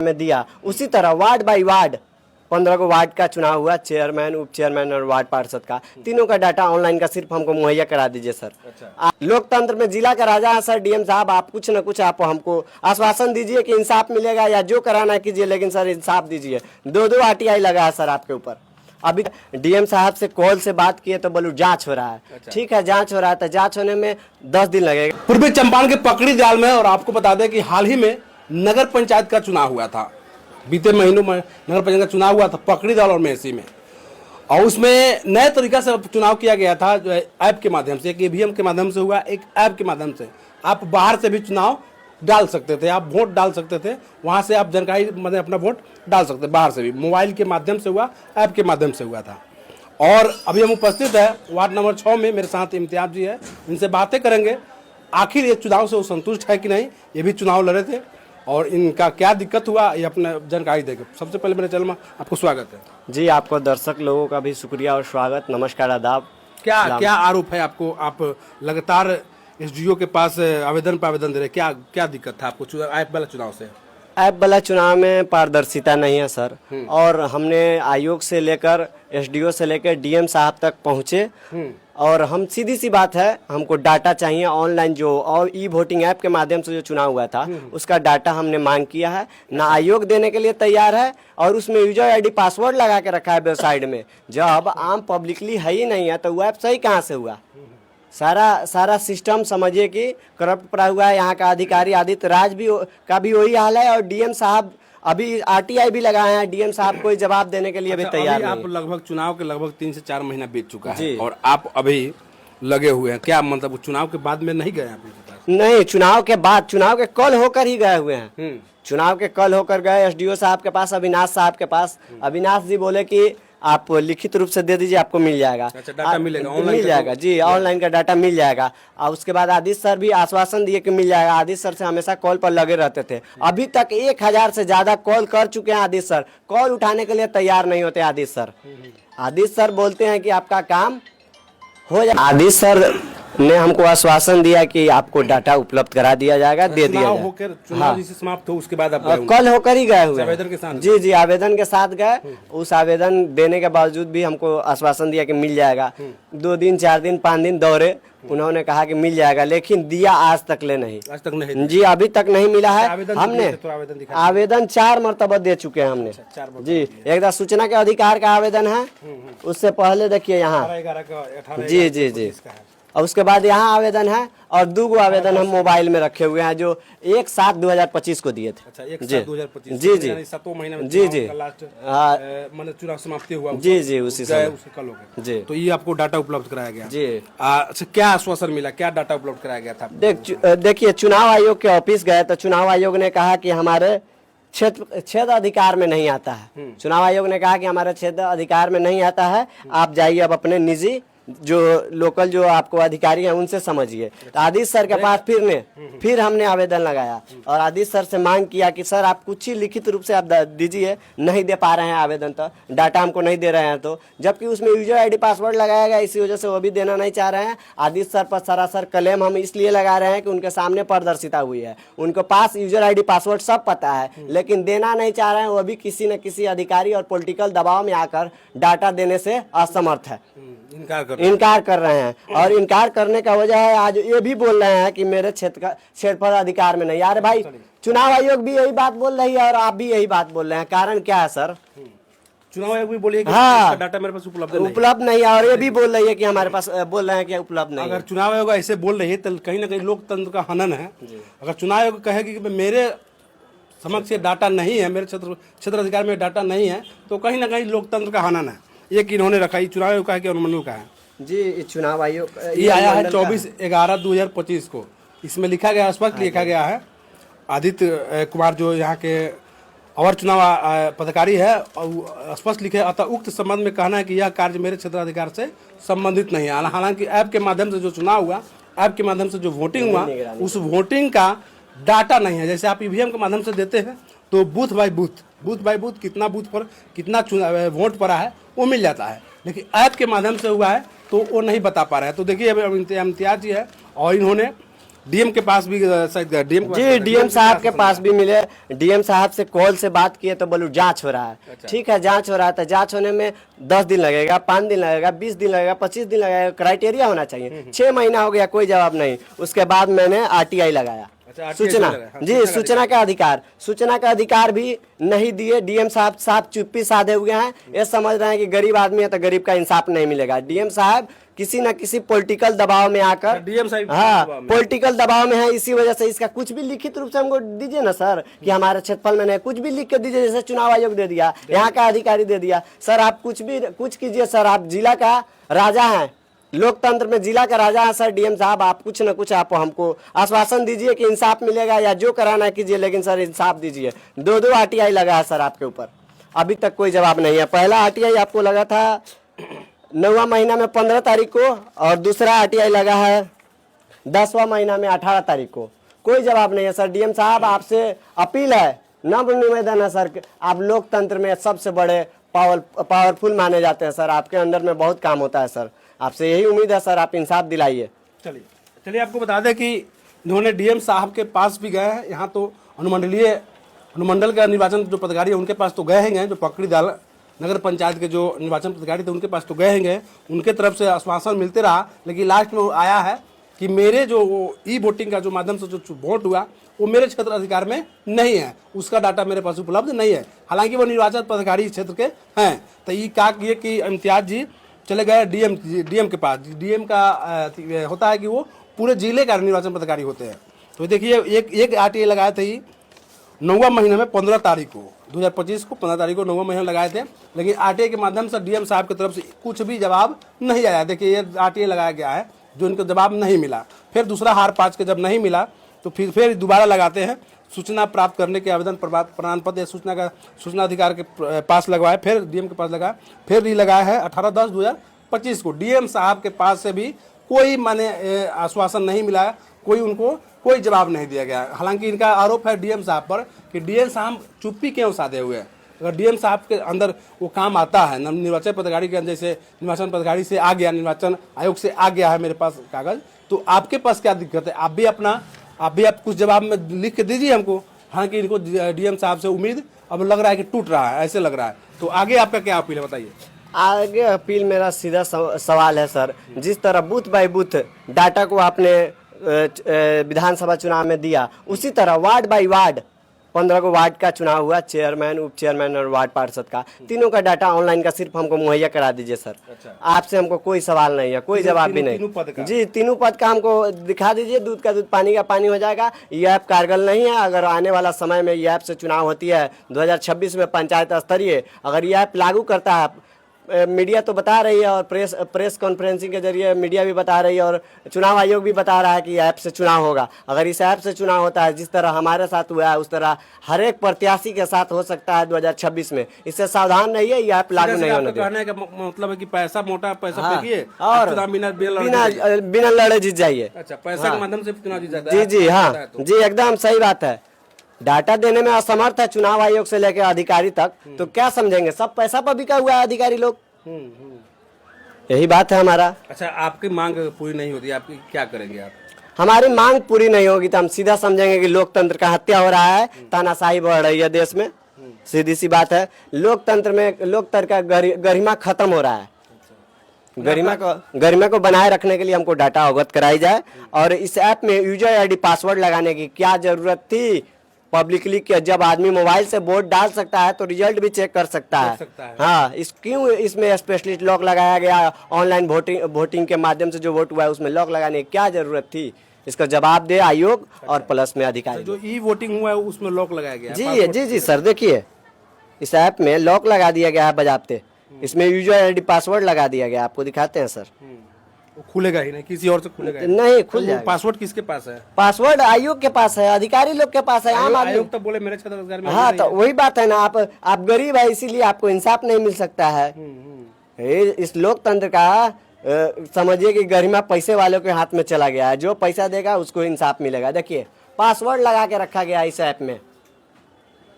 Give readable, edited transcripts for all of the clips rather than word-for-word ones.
में दिया, उसी तरह वार्ड बाई वार्ड 15 को वार्ड का चुनाव हुआ, चेयरमैन, उप चेयरमैन और वार्ड पार्षद का, तीनों का डाटा ऑनलाइन का सिर्फ हमको मुहैया करा दीजिए सर। लोकतंत्र में जिला का राजा है सर डीएम साहब, आप कुछ न कुछ आप हमको आश्वासन दीजिए कि इंसाफ मिलेगा या जो कराना कीजिए, लेकिन सर इंसाफ दीजिए। 2 आरटीआई लगा है सर आपके ऊपर। अभी डीएम साहब से कॉल से बात किए तो बोलू जांच हो रहा है। ठीक है, जांच हो रहा है तो जांच होने में 10 दिन लगेगा। पूर्वी चंपारण के पकड़ी जाल में, और आपको बता दें कि हाल ही में नगर पंचायत का चुनाव हुआ था, बीते महीनों में नगर पंचायत का चुनाव हुआ था पकड़ी जाल और मेहसी में, और उसमें नए तरीका से चुनाव किया गया था, जो है ऐप के माध्यम से, एक ईवीएम के माध्यम से हुआ, एक ऐप के माध्यम से आप बाहर से भी चुनाव डाल सकते थे, आप वोट डाल सकते थे, वहां से आप जानकारी मतलब अपना वोट डाल सकते थे, बाहर से भी, मोबाइल के माध्यम से हुआ, ऐप के माध्यम से हुआ था। और अभी हम उपस्थित है वार्ड नंबर 6 में, मेरे साथ इम्तियाज जी है, इनसे बातें करेंगे आखिर ये चुनाव से वो संतुष्ट है कि नहीं, ये भी चुनाव लड़े थे और इनका क्या दिक्कत हुआ, ये अपना जानकारी देंगे। सबसे पहले मेरे चैनल में आपको स्वागत है जी। आपको दर्शक लोगों का भी शुक्रिया और स्वागत, नमस्कार, आदाब। क्या आरोप है आपको, आप लगातार एसडीओ के पास आवेदन पर आवेदन दे रहे, क्या दिक्कत था आपको ऐप वाला चुनाव से? ऐप वाला चुनाव में पारदर्शिता नहीं है सर, और हमने आयोग से लेकर एसडीओ से लेकर डीएम साहब तक पहुंचे, और हम सीधी सी बात है, हमको डाटा चाहिए ऑनलाइन, जो और ई वोटिंग ऐप के माध्यम से जो चुनाव हुआ था उसका डाटा हमने मांग किया है, ना आयोग देने के लिए तैयार है, और उसमें यूजर आईडी पासवर्ड लगा के रखा है वेबसाइट में। जब आम पब्लिकली है ही नहीं है तो वो ऐप सही कहाँ से हुआ? सारा सिस्टम समझिए कि करप्ट पड़ा हुआ है। यहाँ का अधिकारी आदित्य राज भी का भी वही हाल है, और डीएम साहब अभी आरटीआई भी लगाए हैं, डीएम साहब कोई जवाब देने के लिए भी तैयार नहीं। आप लगभग चुनाव के लगभग 3 से 4 महीना बीत चुका है और आप अभी लगे हुए हैं, क्या मतलब चुनाव के बाद में नहीं गए आप? नहीं, चुनाव के बाद, चुनाव के कल होकर ही गए हुए हैं। चुनाव के कल होकर गए एसडीओ साहब के पास, अविनाश साहब के पास। अविनाश जी बोले कि आप लिखित रूप से दे दीजिए, आपको मिल जाएगा। अच्छा, डाटा मिलेगा, मिल जाएगा जी, ऑनलाइन का डाटा मिल जाएगा। और उसके बाद आदित्य सर भी आश्वासन दिए कि मिल जाएगा। आदित्य सर से हमेशा कॉल पर लगे रहते थे, अभी तक 1000 से ज्यादा कॉल कर चुके हैं आदित्य सर, कॉल उठाने के लिए तैयार नहीं होते आदित्य सर। आदित्य सर बोलते हैं कि आपका काम हो जाए। आदित्य सर ने हमको आश्वासन दिया कि आपको डाटा उपलब्ध करा दिया जाएगा, दे दिया जाएगा। होकर चुनाव जिसे समाप्त हो उसके बाद आप कल होकर ही गए हुए आवेदन के साथ? जी, आवेदन के साथ गए। उस आवेदन देने के बावजूद भी हमको आश्वासन दिया कि मिल जाएगा। 2 दिन 4 दिन 5 दिन दौरे, उन्होंने कहा कि मिल जाएगा, लेकिन दिया आज तक नहीं जी, अभी तक नहीं मिला है। हमने आवेदन 4 मरतबा दे चुके हैं हमने जी। एक सूचना के अधिकार का आवेदन है, उससे पहले देखिए यहाँ जी, और उसके बाद यहाँ आवेदन है, और 2 आवेदन हम मोबाइल में रखे हुए हैं जो 1/7/2025 को दिए थे। अच्छा, 1/7/2025 जी 7 महीने में जी मतलब चुनाव समाप्ति हुआ जी उसी समय कल हो गया जी। तो ये आपको डाटा उपलब्ध कराया गया जी। अच्छा, क्या आश्वासन मिला, क्या डाटा उपलब्ध कराया गया था? देखिए, चुनाव आयोग के ऑफिस गए तो चुनाव आयोग ने कहा कि हमारे क्षेत्र अधिकार में नहीं आता है। चुनाव आयोग ने कहा कि हमारे क्षेत्र अधिकार में नहीं आता है, आप जाइए अब अपने निजी जो लोकल जो आपको अधिकारी हैं उनसे समझिए। तो आदित्य सर के पास फिर हमने आवेदन लगाया, और आदित्य सर से मांग किया कि सर आप कुछ ही लिखित रूप से आप दीजिए, नहीं दे पा रहे हैं आवेदन, तो डाटा हमको नहीं दे रहे हैं, तो जबकि उसमें यूजर आईडी पासवर्ड लगाया गया, इसी वजह से वो भी देना नहीं चाह रहे हैं। आदित्य सर पर सरासर क्लेम हम इसलिए लगा रहे हैं कि उनके सामने पारदर्शिता हुई है, उनके पास यूजर आईडी पासवर्ड सब पता है, लेकिन देना नहीं चाह रहे हैं। वो भी किसी न किसी अधिकारी और पॉलिटिकल दबाव में आकर डाटा देने से असमर्थ है, इनकार कर रहे हैं। और इनकार करने का वजह है, आज ये भी बोल रहे हैं कि मेरे क्षेत्र पर अधिकार में नहीं। यार भाई, चुनाव आयोग भी यही बात बोल रही है और आप भी यही बात बोल रहे हैं, कारण क्या है सर? चुनाव आयोग भी बोलिए कि डाटा मेरे पास उपलब्ध नहीं है, और ये भी बोल रही है कि हमारे पास, बोल रहे हैं कि उपलब्ध नहीं। अगर चुनाव आयोग ऐसे बोल रही है तो कहीं ना कहीं लोकतंत्र का हनन है। अगर चुनाव आयोग कहेगी कि मेरे समक्ष डाटा नहीं है, मेरे क्षेत्र अधिकार में डाटा नहीं है, तो कहीं ना कहीं लोकतंत्र का हनन है। एक इन्होंने रखा, ये चुनाव आयोग का है कि अनुमंडल का है? जी, चुनाव आयोग ये आया है 24/11/2025 को। इसमें लिखा गया, स्पष्ट लिखा गया है, आदित्य कुमार जो यहाँ के अवर चुनाव पदाधिकारी है, और स्पष्ट लिखे, अतः उक्त संबंध में कहना है कि यह कार्य मेरे क्षेत्राधिकार से संबंधित नहीं है। हालांकि ऐप के माध्यम से जो चुनाव हुआ, ऐप के माध्यम से जो वोटिंग हुआ, उस वोटिंग का डाटा नहीं है। जैसे आप ईवीएम के माध्यम से देते हैं तो बूथ बाई बूथ कितना बूथ पर कितना वोट पड़ा है वो मिल जाता है, लेकिन ऐप के माध्यम से हुआ है तो वो नहीं बता पा रहा है। तो देखिए, अब इम्तियाज जी है और इन्होंने डीएम के पास भी शायद डीएम जी डीएम साहब के पास भी मिले। डीएम साहब से कॉल से बात किए तो बोलू जांच हो रहा है। ठीक है, जांच हो रहा है तो जांच होने में 10 दिन लगेगा, 5 दिन लगेगा, 20 दिन लगेगा, 25 दिन लगेगा, क्राइटेरिया होना चाहिए। 6 महीना हो गया, कोई जवाब नहीं। उसके बाद मैंने आरटीआई लगाया। सूचना जी, सूचना का अधिकार भी नहीं दिए। डीएम साहब चुप्पी साधे हुए हैं। ये समझ रहे हैं कि गरीब आदमी है तो गरीब का इंसाफ नहीं मिलेगा। डीएम साहब किसी न किसी पॉलिटिकल दबाव में आकर, डीएम साहब हाँ पॉलिटिकल दबाव में है, इसी वजह से इसका कुछ भी लिखित रूप से हमको दीजिए ना सर, कि हमारे क्षेत्रफल में नहीं, कुछ भी लिख के दीजिए। जैसे चुनाव आयोग दे दिया, यहाँ का अधिकारी दे दिया। सर आप कुछ कीजिए सर, आप जिला का राजा हैं, लोकतंत्र में जिला का राजा है सर। डीएम साहब आप कुछ न कुछ आप हमको आश्वासन दीजिए कि इंसाफ मिलेगा, या जो कराना है कीजिए, लेकिन सर इंसाफ दीजिए। 2 आरटीआई लगा है सर आपके ऊपर, अभी तक कोई जवाब नहीं है। पहला आरटीआई आपको लगा था 9वां महीना में 15 तारीख को, और दूसरा आरटीआई लगा है 10वां महीना में 18 तारीख को। कोई जवाब नहीं है सर। डीएम साहब आपसे अपील है, नम्र निवेदन है सर, आप लोकतंत्र में सबसे बड़े पावरफुल माने जाते हैं सर, आपके अंडर में बहुत काम होता है सर। आपसे यही उम्मीद है सर, आप इंसाफ दिलाइए। चलिए आपको बता दें कि इन्होंने डीएम साहब के पास भी गए हैं। यहाँ तो अनुमंडल का निर्वाचन जो पदाधिकारी है उनके पास तो गए हैं, जो पकड़ी दाल नगर पंचायत के जो निर्वाचन पदाधिकारी थे उनके पास तो गए हैं। उनके तरफ से आश्वासन मिलते रहा, लेकिन लास्ट में आया है कि मेरे जो ई वोटिंग का जो माध्यम से जो वोट हुआ वो मेरे क्षेत्र अधिकार में नहीं है, उसका डाटा मेरे पास उपलब्ध नहीं है। हालांकि वो निर्वाचन पदाधिकारी क्षेत्र के हैं। तो ये कहा कि इम्तियाज जी चले गए डीएम के पास। डीएम का होता है कि वो पूरे जिले का निर्वाचन पदाधिकारी होते हैं। तो देखिए एक आरटीआई लगाए थे 9वां महीने में 15 तारीख को 2025 को 15 तारीख को 9वां महीना लगाए थे, लेकिन आरटीआई के माध्यम से डीएम साहब की तरफ से कुछ भी जवाब नहीं आया। देखिए ये आरटीआई लगाया गया है जो इनको जवाब नहीं मिला। फिर दूसरा हार 5 के जब नहीं मिला तो फिर दोबारा लगाते हैं। सूचना प्राप्त करने के आवेदन प्रमाण पत्र या सूचना अधिकार के पास लगवाए, फिर डीएम के पास लगाया, फिर लगाया है 18/10/2025 को। डीएम साहब के पास से भी कोई माने आश्वासन नहीं मिला, उनको कोई जवाब नहीं दिया गया। हालांकि इनका आरोप है डीएम साहब पर कि डीएम साहब चुप्पी क्यों साधे हुए हैं। अगर डीएम साहब के अंदर वो काम आता है, निर्वाचन पदाधिकारी के अंदर, जैसे निर्वाचन पदाधिकारी से आ गया, निर्वाचन आयोग से आ गया है मेरे पास कागज, तो आपके पास क्या दिक्कत है? आप भी कुछ जवाब में लिख के दीजिए हमको। हालांकि इनको डीएम साहब से उम्मीद अब लग रहा है कि टूट रहा है, ऐसे लग रहा है। तो आगे आपका क्या अपील है बताइए। आगे अपील मेरा सीधा सवाल है सर, जिस तरह बूथ बाय बूथ डाटा को आपने विधानसभा चुनाव में दिया, उसी तरह वार्ड बाय वार्ड 15 को वार्ड का चुनाव हुआ, चेयरमैन, उप चेयरमैन और वार्ड पार्षद का, तीनों का डाटा ऑनलाइन का सिर्फ हमको मुहैया करा दीजिए सर। आपसे हमको कोई सवाल नहीं है, कोई जवाब भी नहीं। जी तीनों पद का हमको दिखा दीजिए, दूध का दूध पानी का पानी हो जाएगा। ये ऐप कारगर नहीं है। अगर आने वाला समय में ये ऐप से चुनाव होती है 2026 में पंचायत स्तरीय, अगर ये ऐप लागू करता है, मीडिया तो बता रही है और प्रेस कॉन्फ्रेंसिंग के जरिए मीडिया भी बता रही है और चुनाव आयोग भी बता रहा है कि ऐप से चुनाव होगा। अगर इस ऐप से चुनाव होता है, जिस तरह हमारे साथ हुआ है, उस तरह हर एक प्रत्याशी के साथ हो सकता है 2026 में। इससे सावधान रहिए, ये ऐप लागू नहीं होने दें। कहने का मतलब है कि पैसा मोटा पैसा फेंकिए और बिना लड़े जीत जाइए। अच्छा, पैसा के माध्यम से चुनाव जीत जाता है। जी हाँ जी, एकदम सही बात है। डाटा देने में असमर्थ है चुनाव आयोग से लेकर अधिकारी तक, तो क्या समझेंगे? सब पैसा पर बिका हुआ है अधिकारी लोग। यही बात है हमारा। अच्छा, आपकी मांग पूरी नहीं होती, आपकी क्या करेंगे आप? हमारी मांग पूरी नहीं होगी तो हम सीधा समझेंगे कि लोकतंत्र का हत्या हो रहा है, तानाशाही बढ़ रही है देश में। सीधी सी बात है, लोकतंत्र का गरिमा खत्म हो रहा है। गरिमा को बनाए रखने के लिए हमको डाटा अवगत कराई जाए। और इस ऐप में यूजर आईडी पासवर्ड लगाने की क्या जरूरत थी? पब्लिकली कि जब आदमी मोबाइल से वोट डाल सकता है तो रिजल्ट भी चेक कर सकता है। हाँ, क्यों इसमें स्पेशलिस्ट लॉक लगाया गया? ऑनलाइन वोटिंग के माध्यम से जो वोट हुआ है उसमें लॉक लगाने की क्या जरूरत थी? इसका जवाब दे आयोग और प्लस में अधिकारी। जो ई वोटिंग हुआ है उसमें लॉक लगाया गया? जी सर, देखिए इस ऐप में लॉक लगा दिया गया है बजाते। इसमें यूजर आईडी पासवर्ड लगा दिया गया, आपको दिखाते हैं सर। खुलेगा ही नहीं, किसी और से खुलेगा नहीं, खुल जाएगा। पासवर्ड किसके पास है? पासवर्ड आयोग के पास है, अधिकारी लोग के पास है। आम आदमी आयोग तो बोले मेरे क्षेत्र में। हाँ, तो वही बात है ना, आप गरीब है इसीलिए आपको इंसाफ नहीं मिल सकता है। इस लोकतंत्र का समझिए कि गरिमा पैसे वालों के हाथ में चला गया है। जो पैसा देगा उसको इंसाफ मिलेगा। देखिए पासवर्ड लगा के रखा गया इस ऐप में,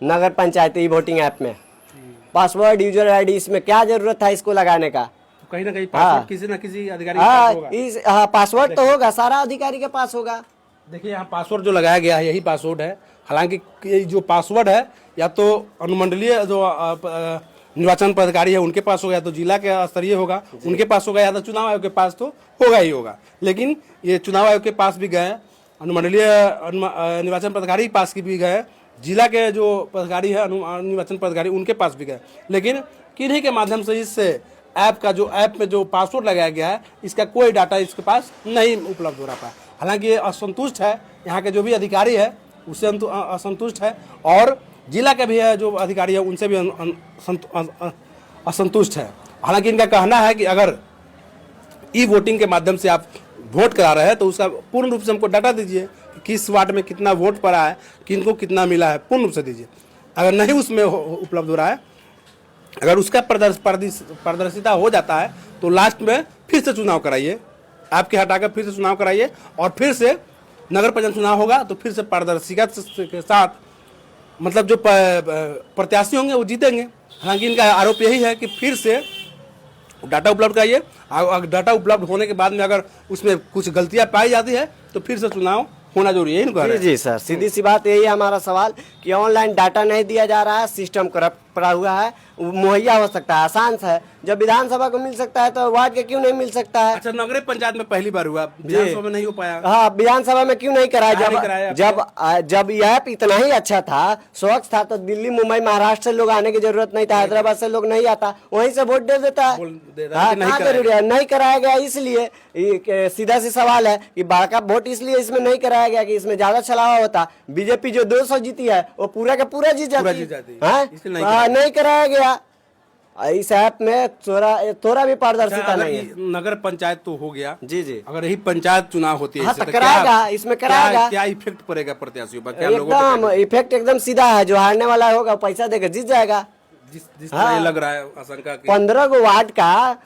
नगर पंचायत ई वोटिंग ऐप में पासवर्ड, यूजर आईडी। इसमें क्या जरूरत है इसको लगाने का? कहीं ना कहीं पासवर्ड किसी न किसी अधिकारी के पास होगा। पासवर्ड तो होगा, सारा अधिकारी के पास होगा। देखिए यहाँ पासवर्ड जो लगाया गया है यही पासवर्ड है। हालांकि ये जो पासवर्ड है या तो अनुमंडलीय जो निर्वाचन पदाधिकारी है उनके पास होगा, या तो जिला के स्तरीय होगा उनके पास होगा, या तो चुनाव आयोग के पास तो होगा ही होगा। लेकिन ये चुनाव आयोग के पास भी गए, अनुमंडलीय निर्वाचन पदाधिकारी के पास भी गए, जिला के जो पदाधिकारी है निर्वाचन पदाधिकारी उनके पास भी गए, लेकिन किन्हीं के माध्यम से इस ऐप में जो पासवर्ड लगाया गया है इसका कोई डाटा इसके पास नहीं उपलब्ध हो रहा है। हालांकि ये असंतुष्ट है, यहाँ के जो भी अधिकारी है उससे असंतुष्ट है, और जिला के भी है जो अधिकारी है उनसे भी असंतुष्ट है। हालांकि इनका कहना है कि अगर ई वोटिंग के माध्यम से आप वोट करा रहे हैं तो उसका पूर्ण रूप से हमको डाटा दीजिए, किस वार्ड में कितना वोट पड़ा है, किनको कितना मिला है, पूर्ण रूप से दीजिए। अगर नहीं उसमें उपलब्ध हो रहा है, अगर उसका पारदर्शिता हो जाता है तो लास्ट में फिर से चुनाव कराइए, आपके हटाकर फिर से चुनाव कराइए, और फिर से नगर पंचायत चुनाव होगा तो फिर से पारदर्शिता के साथ मतलब जो प्रत्याशी होंगे वो जीतेंगे। हालांकि इनका आरोप यही है कि फिर से डाटा उपलब्ध कराइए, और डाटा उपलब्ध होने के बाद में अगर उसमें कुछ गलतियां पाई जाती है तो फिर से चुनाव होना जरूरी है। इनको जी सर, सीधी सी बात यही है हमारा सवाल कि ऑनलाइन डाटा नहीं दिया जा रहा है, सिस्टम करप्ट पड़ा हुआ है, मुहैया हो सकता है, आसान है। जब विधानसभा को मिल सकता है तो वार्ड के क्यों नहीं मिल सकता है? अच्छा, नगरीय पंचायत में पहली बार हुआ, विधानसभा में नहीं हो पाया। हाँ, विधानसभा में क्यों नहीं कराया? जब यह ऐप इतना ही अच्छा था, स्वच्छ था, तो दिल्ली मुंबई महाराष्ट्र से लोग आने की जरूरत नहीं था, हैदराबाद से लोग नहीं आता, वहीं से वोट दे देता है। नहीं कराया गया, इसलिए सीधा सी सवाल है कि बड़का वोट इसलिए इसमें नहीं कराया गया कि इसमें ज्यादा छलावा होता। बीजेपी जो 200 जीती है वो पूरा का पूरा जीत जाती है, नहीं कराया गया। इस ऐप में थोड़ा भी पारदर्शिता नहीं है। नगर पंचायत तो हो गया, जी, अगर यही पंचायत चुनाव होती है तो कराएगा, इसमें कराएगा। क्या इफेक्ट पड़ेगा प्रत्याशियों पर? एकदम इफेक्ट एकदम सीधा है, जो हारने वाला होगा पैसा देकर जीत जाएगा। जिस तरह लग रहा है आशंका की 15 गो वार्ड का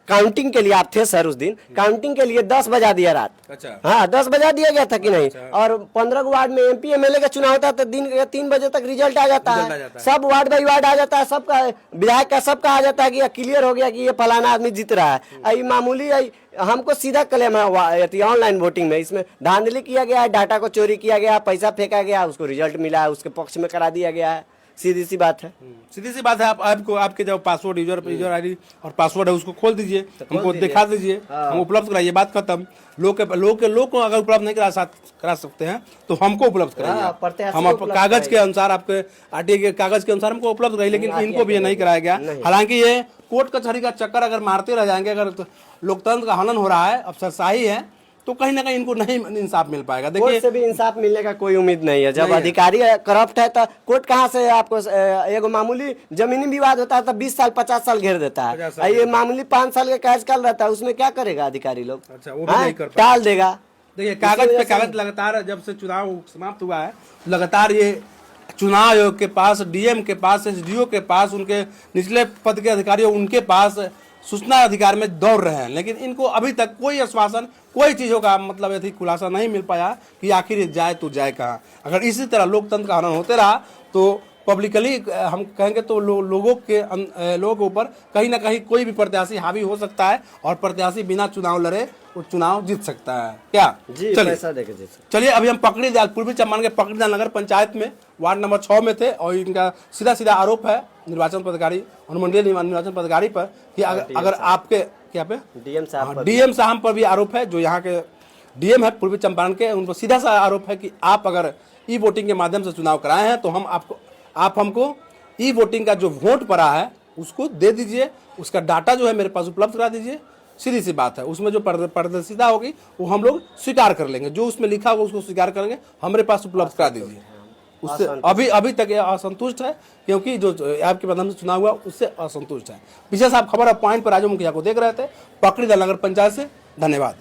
काउंटिंग के लिए आप थे सर उस दिन, काउंटिंग के लिए 10 बजा दिया रात। अच्छा, हाँ 10 बजा दिया गया था कि नहीं? और 15 गो वार्ड में MP MLA का चुनाव होता है तो दिन के 3 बजे तक रिजल्ट आ जाता है, सब वार्ड बाई वार्ड आ जाता है, सबका विधायक का सबका आ जाता है कि क्लियर हो गया कि ये फलाना आदमी जीत रहा है। मामूली हमको सीधा क्लेम है ऑनलाइन वोटिंग में, इसमें धांधली किया गया है, डाटा को चोरी किया गया, पैसा फेंका गया, उसको रिजल्ट मिला है, उसके पक्ष में करा दिया गया है। सीधी सी बात है, सीधी सी बात है। आपको आपके जो पासवर्ड यूजर आईडी और पासवर्ड है उसको खोल दीजिए, हमको दिखा दीजिए, हम उपलब्ध कराइए, बात खत्म। लोग को अगर उपलब्ध नहीं करा सकते हैं तो हमको उपलब्ध कराइए, हम कागज के अनुसार, आपके RTA के कागज के अनुसार हमको उपलब्ध कराइए। लेकिन इनको भी ये नहीं कराया गया। हालांकि ये कोर्ट कचहरी का चक्कर अगर मारते रह जाएंगे, अगर लोकतंत्र का हनन हो रहा है, अफसरशाही है, तो कहीं ना कहीं इनको नहीं इंसाफ मिल पाएगा। देखिए, कोर्ट से भी इंसाफ मिलने का कोई उम्मीद नहीं है। जब अधिकारी करप्ट है तो कोर्ट कहाँ से आपको? एक मामूली जमीनी विवाद होता है तो 20 साल 50 साल घेर देता है, ये मामूली 5 साल का कार्यकाल रहता है, उसमें क्या करेगा अधिकारी लोग? अच्छा, वो भी नहीं कर पाएगा, टाल देगा। देखिए, कागज पे कागज लगातार जब से चुनाव समाप्त हुआ है लगातार ये चुनाव आयोग के पास, DM के पास, SDO के पास, उनके निचले पद के अधिकारियों उनके पास सूचना अधिकार में दौड़ रहे हैं, लेकिन इनको अभी तक कोई आश्वासन, कोई चीजों का मतलब ऐसी खुलासा नहीं मिल पाया कि आखिर जाए तो जाए कहाँ। अगर इसी तरह लोकतंत्र का हनन होते रहा तो पब्लिकली हम कहेंगे तो लोगों के ऊपर कहीं ना कहीं कोई भी प्रत्याशी हावी हो सकता है, और प्रत्याशी बिना चुनाव लड़े वो चुनाव जीत सकता है। क्या चलिए अभी हम पकड़ीदाल, पूर्वी चंपारण के पकड़ीदाल नगर पंचायत में वार्ड नंबर 6 में थे, और इनका सीधा आरोप है निर्वाचन पदाधिकारी, अनुमंडलीय निर्वाचन पदाधिकारी पर कि अगर आपके क्या पे DM साहब पर भी आरोप है, जो यहाँ के DM है पूर्वी चंपारण के, उन पर सीधा सा आरोप है कि आप अगर ई वोटिंग के माध्यम से चुनाव कराए हैं तो आप हमको ई वोटिंग का जो वोट पड़ा है उसको दे दीजिए, उसका डाटा जो है मेरे पास उपलब्ध करा दीजिए। सीधी सी बात है, उसमें जो पारदर्शिता होगी वो हम लोग स्वीकार कर लेंगे, जो उसमें लिखा होगा उसको स्वीकार करेंगे, हमारे पास उपलब्ध करा दीजिए। उससे अभी तक असंतुष्ट है, क्योंकि जो आपके माध्यम से चुनाव हुआ उससे असंतुष्ट है। विशेष आप खबर पॉइंट पर राजू मुखिया को देख रहे थे पकड़ीदाल नगर पंचायत से। धन्यवाद।